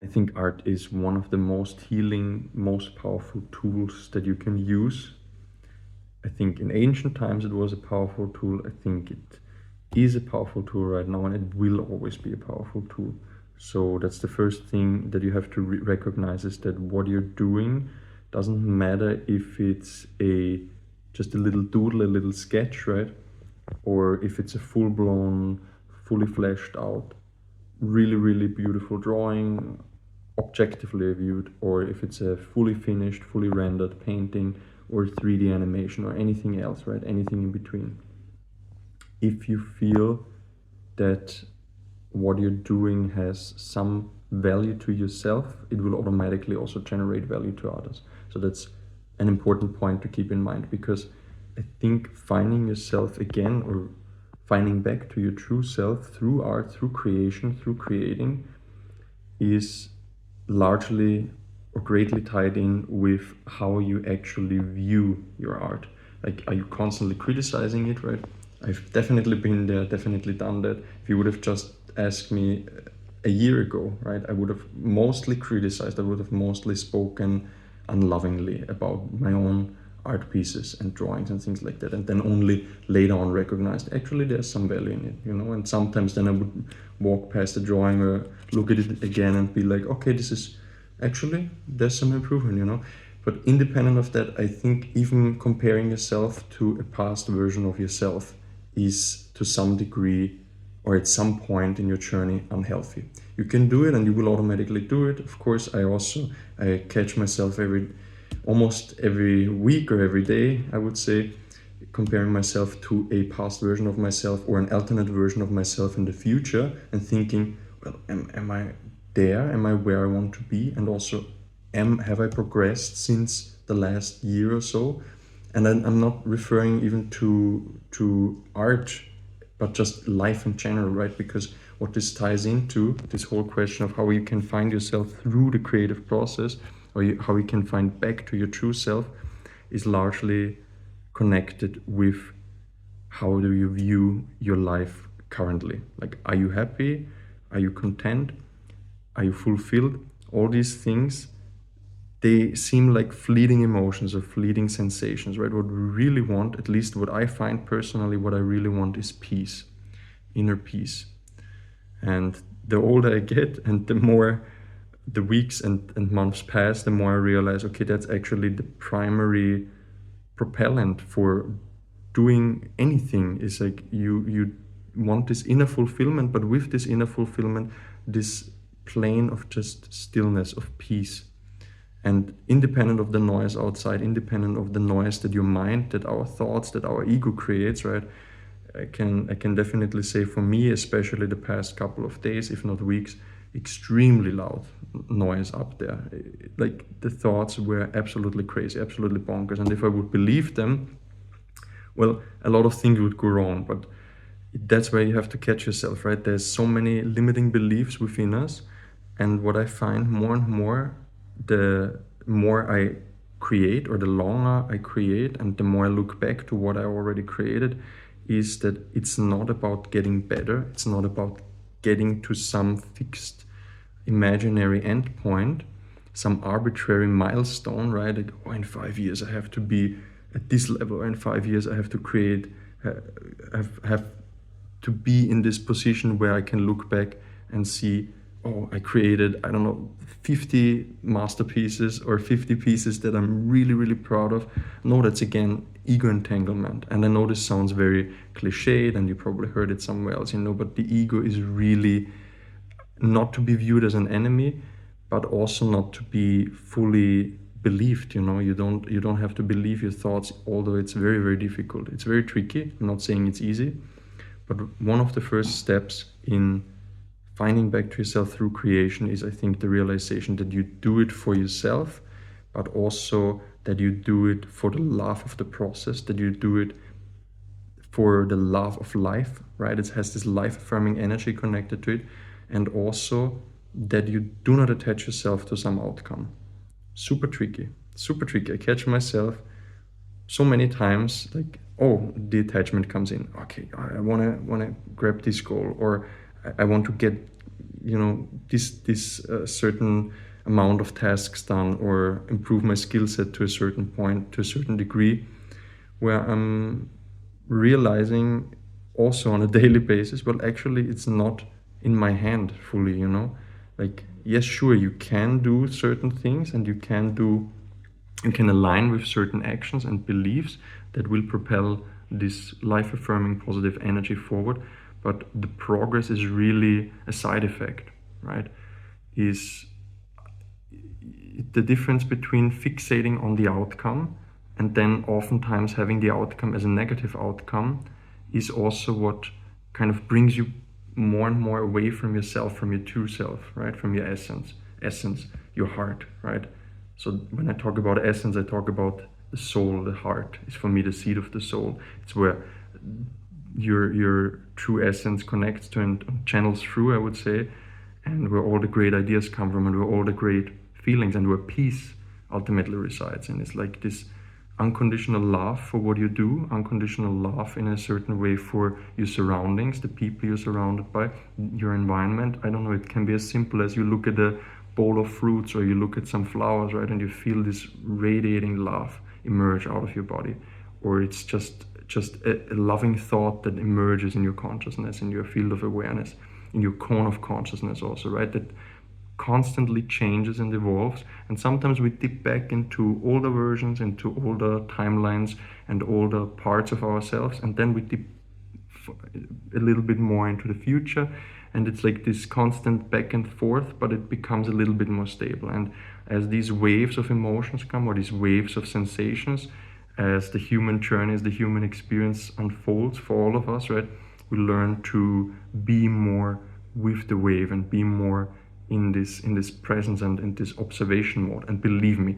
I think art is one of the most healing, most powerful tools that you can use. I think in ancient times it was a powerful tool. I think it is a powerful tool right now, and it will always be a powerful tool. So that's the first thing that you have to recognize, is that what you're doing doesn't matter if it's a just a little doodle, a little sketch, right? Or if it's a full-blown, fully fleshed out, really, really beautiful drawing, objectively viewed, or if it's a fully finished, fully rendered painting or 3D animation or anything else, right? Anything in between. If you feel that what you're doing has some value to yourself, it will automatically also generate value to others. So that's an important point to keep in mind, because I think finding yourself again, or finding back to your true self through art, through creation, through creating, is largely or greatly tied in with how you actually view your art. Like, are you constantly criticizing it, right? I've definitely been there, definitely done that. If you would have just asked me a year ago, right, I would have mostly criticized, I would have mostly spoken unlovingly about my own art pieces and drawings and things like that, and then only later on recognized actually there's some value in it. And sometimes then I would walk past a drawing or look at it again and be like, okay, this is actually, there's some improvement. But independent of that, I think even comparing yourself to a past version of yourself is to some degree, or at some point in your journey, unhealthy. You can do it and you will automatically do it. Of course, I catch myself almost every week or every day, I would say, comparing myself to a past version of myself or an alternate version of myself in the future, and thinking, well, am I there? Am I where I want to be? And also, have I progressed since the last year or so? And I'm not referring even to art, but just life in general, right? Because what this ties into, this whole question of how you can find yourself through the creative process, or how you can find back to your true self, is largely connected with how do you view your life currently. Like, are you happy? Are you content? Are you fulfilled? All these things, they seem like fleeting emotions or fleeting sensations, right? What we really want, at least what I find personally, what I really want is peace, inner peace. And the older I get and the more the weeks and months pass, the more I realize, okay, that's actually the primary propellant for doing anything. Is like, you want this inner fulfillment, but with this inner fulfillment, this plane of just stillness, of peace. And independent of the noise outside, independent of the noise that your mind, that our thoughts, that our ego creates, right? I can definitely say, for me, especially the past couple of days, if not weeks, extremely loud noise up there. Like, the thoughts were absolutely crazy, absolutely bonkers. And if I would believe them, well, a lot of things would go wrong. But that's where you have to catch yourself, right? There's so many limiting beliefs within us. And what I find more and more, the more I create, or the longer I create, and the more I look back to what I already created, is that it's not about getting better. It's not about getting to some fixed imaginary endpoint, some arbitrary milestone, right? Like, oh, in 5 years I have to be at this level, or in 5 years I have to create, have to be in this position where I can look back and see, oh, I created, I don't know, 50 masterpieces or 50 pieces that I'm really, really proud of. No, that's again ego entanglement. And I know this sounds very cliched, and you probably heard it somewhere else, but the ego is really not to be viewed as an enemy, but also not to be fully believed. You don't have to believe your thoughts, although it's very, very difficult. It's very tricky. I'm not saying it's easy, but one of the first steps in finding back to yourself through creation is, I think, the realization that you do it for yourself, but also that you do it for the love of the process, that you do it for the love of life, right? It has this life-affirming energy connected to it. And also that you do not attach yourself to some outcome. Super tricky, super tricky. I catch myself so many times, like, oh, the attachment comes in. Okay, I wanna grab this goal, or I want to this certain amount of tasks done, or improve my skill set to a certain point, to a certain degree, where I'm realizing also on a daily basis, well, actually it's not in my hand fully, like, yes, sure, you can do certain things, and you can align with certain actions and beliefs that will propel this life-affirming positive energy forward, but the progress is really a side effect, right? Is the difference between fixating on the outcome and then oftentimes having the outcome as a negative outcome is also what kind of brings you more and more away from yourself, from your true self, right? From your essence, your heart, right? So when I talk about essence, I talk about the soul. The heart is for me the seat of the soul. It's where your true essence connects to and channels through, I would say, and where all the great ideas come from, and where all the great feelings and where peace ultimately resides. And it's like this unconditional love for what you do, unconditional love in a certain way for your surroundings, the people you're surrounded by, your environment. I don't know, it can be as simple as you look at a bowl of fruits, or you look at some flowers, right, and you feel this radiating love emerge out of your body. Or it's just a loving thought that emerges in your consciousness, in your field of awareness, in your cone of consciousness also, right, that constantly changes and evolves. And sometimes we dip back into older versions, into older timelines and older parts of ourselves, and then we dip a little bit more into the future, and it's like this constant back and forth, but it becomes a little bit more stable. And as these waves of emotions come, or these waves of sensations, as the human journey, as the human experience unfolds for all of us, right, we learn to be more with the wave and be more in this presence and in this observation mode. And believe me,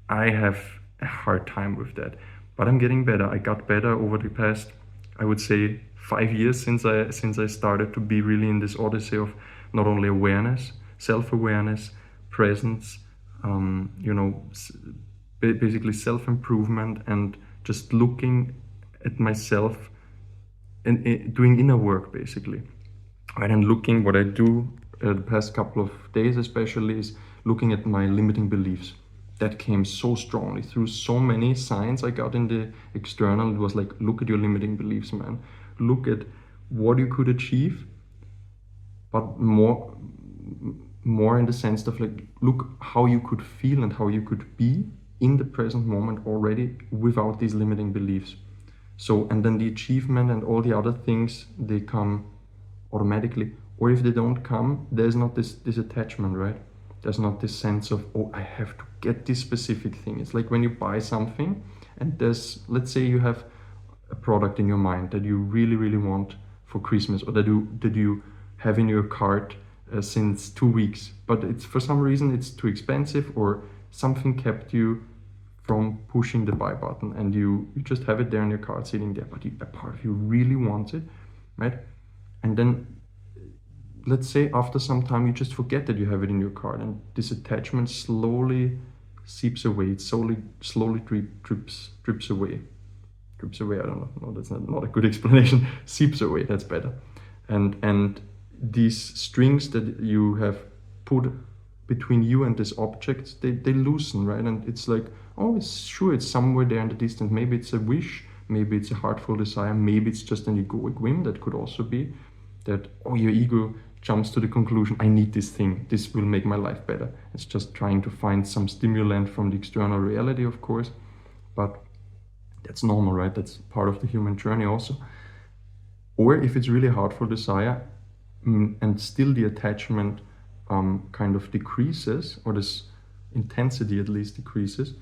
I have a hard time with that, but I'm getting better. I got better over the past, I would say, 5 years since I started to be really in this odyssey of not only awareness, self-awareness, presence, basically self-improvement, and just looking at myself and doing inner work, basically. Right, and looking, what I do the past couple of days especially, is looking at my limiting beliefs. That came so strongly through so many signs I got in the external. It was like, look at your limiting beliefs, man. Look at what you could achieve, but more in the sense of like, look how you could feel and how you could be in the present moment already without these limiting beliefs. So, and then the achievement and all the other things, they come automatically. Or if they don't come, there's not this attachment, right? There's not this sense of, oh, I have to get this specific thing. It's like when you buy something, and there's, let's say you have a product in your mind that you really, really want for Christmas, or that you have in your cart since 2 weeks, but it's, for some reason, it's too expensive, or something kept you from pushing the buy button, and you just have it there in your cart sitting there, but a part of you really wants it, right? And then let's say after some time you just forget that you have it in your cart, and this attachment slowly seeps away. It slowly drips away. Drips away, I don't know. No, that's not a good explanation. Seeps away, that's better. And these strings that you have put between you and this object, they loosen, right? And it's like, oh, it's somewhere there in the distance. Maybe it's a wish, maybe it's a heartful desire, maybe it's just an egoic whim. That could also be that, oh, your ego jumps to the conclusion, I need this thing, this will make my life better. It's just trying to find some stimulant from the external reality, of course, but that's normal, right? That's part of the human journey also. Or if it's really heartful desire, and still the attachment kind of decreases, or this intensity at least decreases,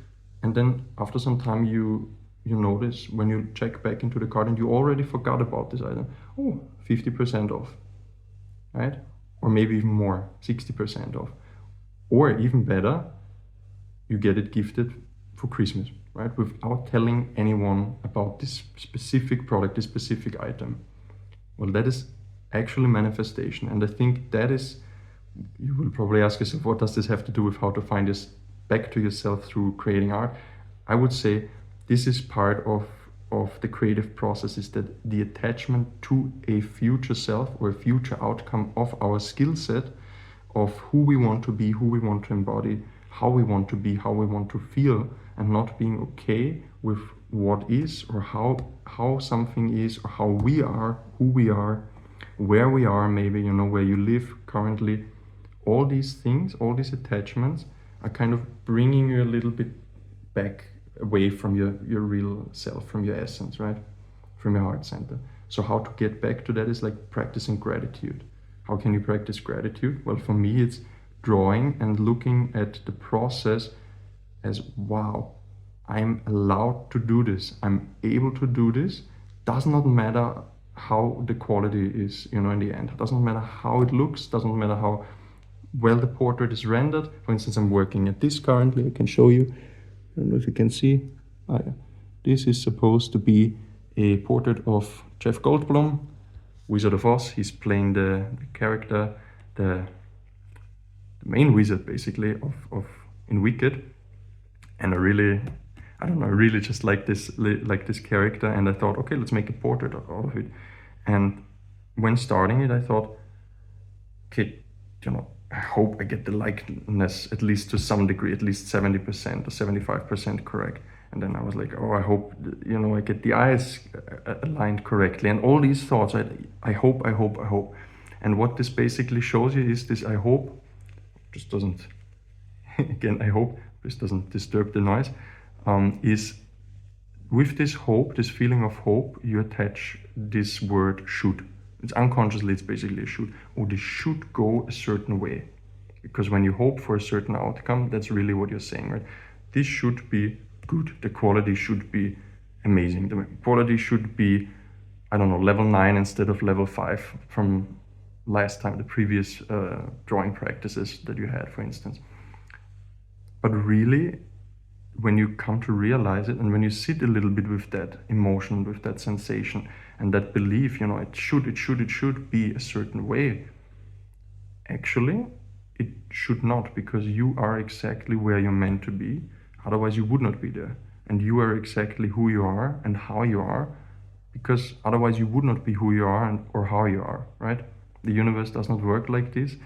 and then after some time you notice when you check back into the card and you already forgot about this item, oh, 50% off, right? Or maybe even more, 60% off. Or even better, you get it gifted for Christmas, right? Without telling anyone about this specific product, this specific item. Well, that is actually manifestation. And I think that is, you will probably ask yourself, what does this have to do with how to find this back to yourself through creating art? I would say this is part of the creative process, is that the attachment to a future self or a future outcome of our skill set of who we want to be, who we want to embody, how we want to be, how we want to feel, and not being okay with what is, or how something is, or how we are, who we are, where we are, maybe, you know, where you live currently. All these things, all these attachments are kind of bringing you a little bit back away from your real self, from your essence, right? From your heart center. So how to get back to that is like practicing gratitude. How can you practice gratitude? Well, for me, it's drawing and looking at the process as, wow, I'm allowed to do this. I'm able to do this. Does not matter how the quality is, you know, in the end. It doesn't matter how it looks, doesn't matter how well the portrait is rendered. For instance, I'm working at this currently. I can show you. I don't know if you can see. Yeah. This is supposed to be a portrait of Jeff Goldblum, Wizard of Oz. He's playing the character, the main wizard basically of in Wicked. And I really just like this character, and I thought, okay, let's make a portrait out of it. And when starting it, I thought, okay, you know, I hope I get the likeness at least to some degree, at least 70% or 75% correct. And then I was like, oh, I hope, you know, I get the eyes aligned correctly. And all these thoughts, I hope. And what this basically shows you is this, I hope, just doesn't, again, I hope this doesn't disturb the noise, is with this hope, this feeling of hope, you attach this word should. It's unconsciously, it's basically a should. Oh, this should go a certain way. Because when you hope for a certain outcome, that's really what you're saying, right? This should be good. The quality should be amazing. The quality should be, I don't know, level 9 instead of level 5 from last time, the previous drawing practices that you had, for instance. But really, when you come to realize it, and when you sit a little bit with that emotion, with that sensation, and that belief, you know, it should be a certain way. Actually, it should not, because you are exactly where you're meant to be. Otherwise, you would not be there. And you are exactly who you are and how you are, because otherwise you would not be who you are or how you are, right? The universe does not work like this.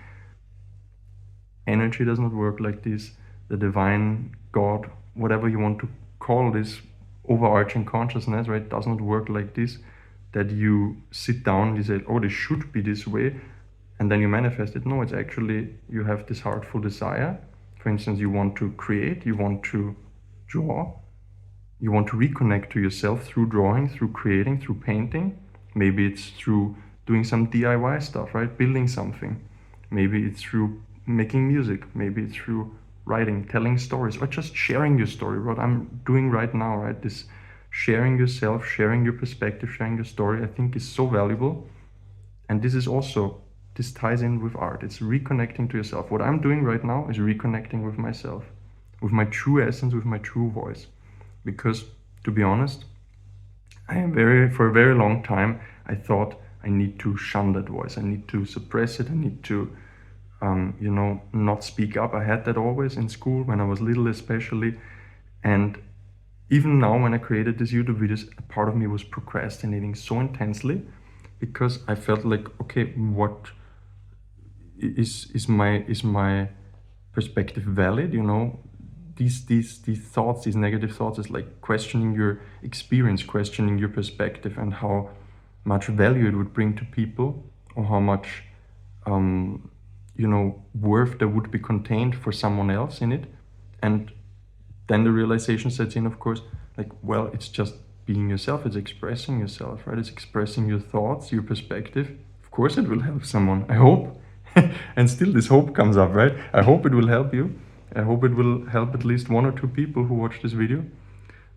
Energy does not work like this. The divine God, whatever you want to call this overarching consciousness, right, does not work like this, that you sit down and you say, oh, this should be this way, and then you manifest it. No, it's actually, you have this heartful desire. For instance, you want to create, you want to draw, you want to reconnect to yourself through drawing, through creating, through painting. Maybe it's through doing some DIY stuff, right, building something. Maybe it's through making music. Maybe it's through writing, telling stories, or just sharing your story. What I'm doing right now, right, this sharing yourself, sharing your perspective, sharing your story, I think is so valuable. And this is also, this ties in with art. It's reconnecting to yourself. What I'm doing right now is reconnecting with myself, with my true essence, with my true voice. Because, to be honest, for a very long time, I thought I need to shun that voice. I need to suppress it. I need to you know, not speak up. I had that always in school, when I was little especially. And even now, when I created these YouTube videos, a part of me was procrastinating so intensely, because I felt like, okay, what is my perspective valid? You know, these thoughts, these negative thoughts, is like questioning your experience, questioning your perspective, and how much value it would bring to people, or how much you know, worth there would be contained for someone else in it. And then the realization sets in, of course, like, well, it's just being yourself, it's expressing yourself, right? It's expressing your thoughts, your perspective. Of course it will help someone, I hope. And still this hope comes up, right? I hope it will help you. I hope it will help at least 1 or 2 people who watch this video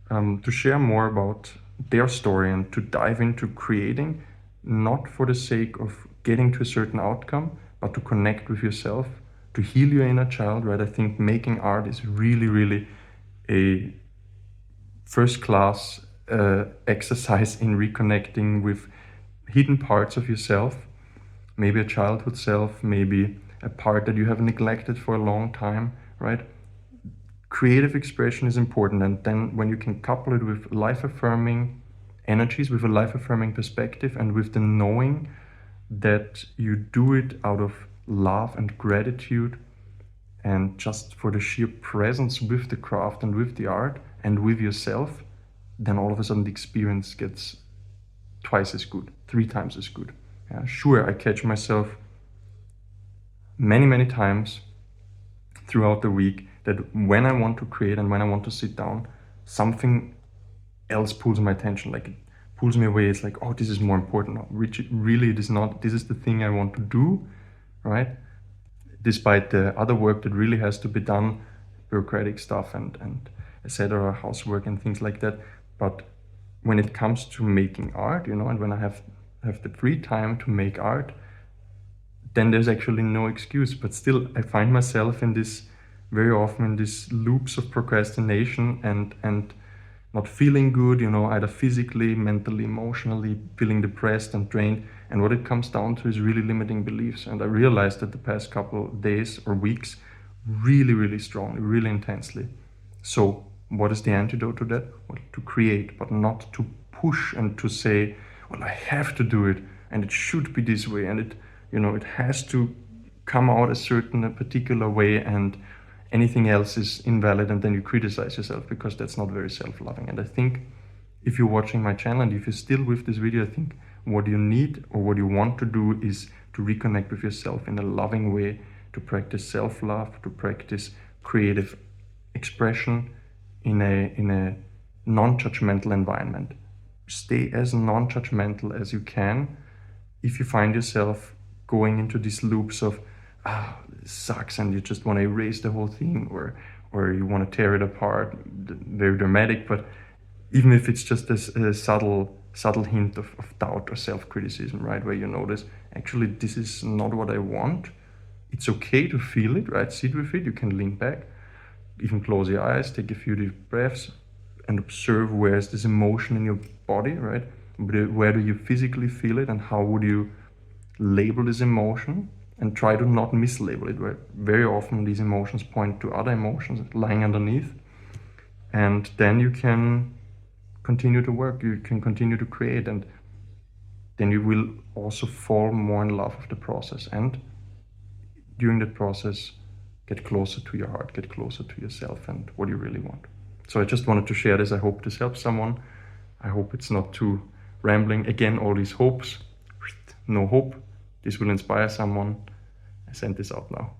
to share more about their story, and to dive into creating, not for the sake of getting to a certain outcome, but to connect with yourself, to heal your inner child, right? I think making art is really, really a first-class exercise in reconnecting with hidden parts of yourself, maybe a childhood self, maybe a part that you have neglected for a long time, right? Creative expression is important, and then when you can couple it with life-affirming energies, with a life-affirming perspective, and with the knowing that you do it out of love and gratitude, and just for the sheer presence with the craft and with the art and with yourself, then all of a sudden the experience gets twice as good, 3 times as good. Yeah, sure, I catch myself many times throughout the week that when I want to create and when I want to sit down, something else pulls my attention, like it pulls me away. It's like, oh, this is more important now. Really, it is not. This is the thing I want to do, right? Despite the other work that really has to be done, bureaucratic stuff and etc., housework and things like that. But when it comes to making art, you know, and when I have the free time to make art, then there's actually no excuse. But still, I find myself in this, very often in these loops of procrastination and not feeling good, you know, either physically, mentally, emotionally, feeling depressed and drained. And what it comes down to is really limiting beliefs. And I realized that the past couple of days or weeks, really strongly, really intensely. So what is the antidote to that? Well, to create, but not to push and to say, well, I have to do it and it should be this way and it, you know, it has to come out a particular way, and anything else is invalid, and then you criticize yourself because that's not very self-loving. And I think if you're watching my channel and if you're still with this video, I think what you need or what you want to do is to reconnect with yourself in a loving way, to practice self-love, to practice creative expression in a non-judgmental environment. Stay as non-judgmental as you can. If you find yourself going into these loops of, this sucks, and you just want to erase the whole thing, or you want to tear it apart, very dramatic, but even if it's just a subtle hint of doubt or self-criticism, right, where you notice, actually, this is not what I want, it's okay to feel it, right, sit with it, you can lean back, even close your eyes, take a few deep breaths, and observe where is this emotion in your body, right, where do you physically feel it, and how would you label this emotion, and try to not mislabel it, right? Very often these emotions point to other emotions lying underneath, and then you can continue to work, you can continue to create, and then you will also fall more in love with the process, and during that process get closer to your heart, get closer to yourself and what you really want. So I just wanted to share this. I hope this helps someone. I hope it's not too rambling. Again, all these hopes, no hope. This will inspire someone. I send this out now.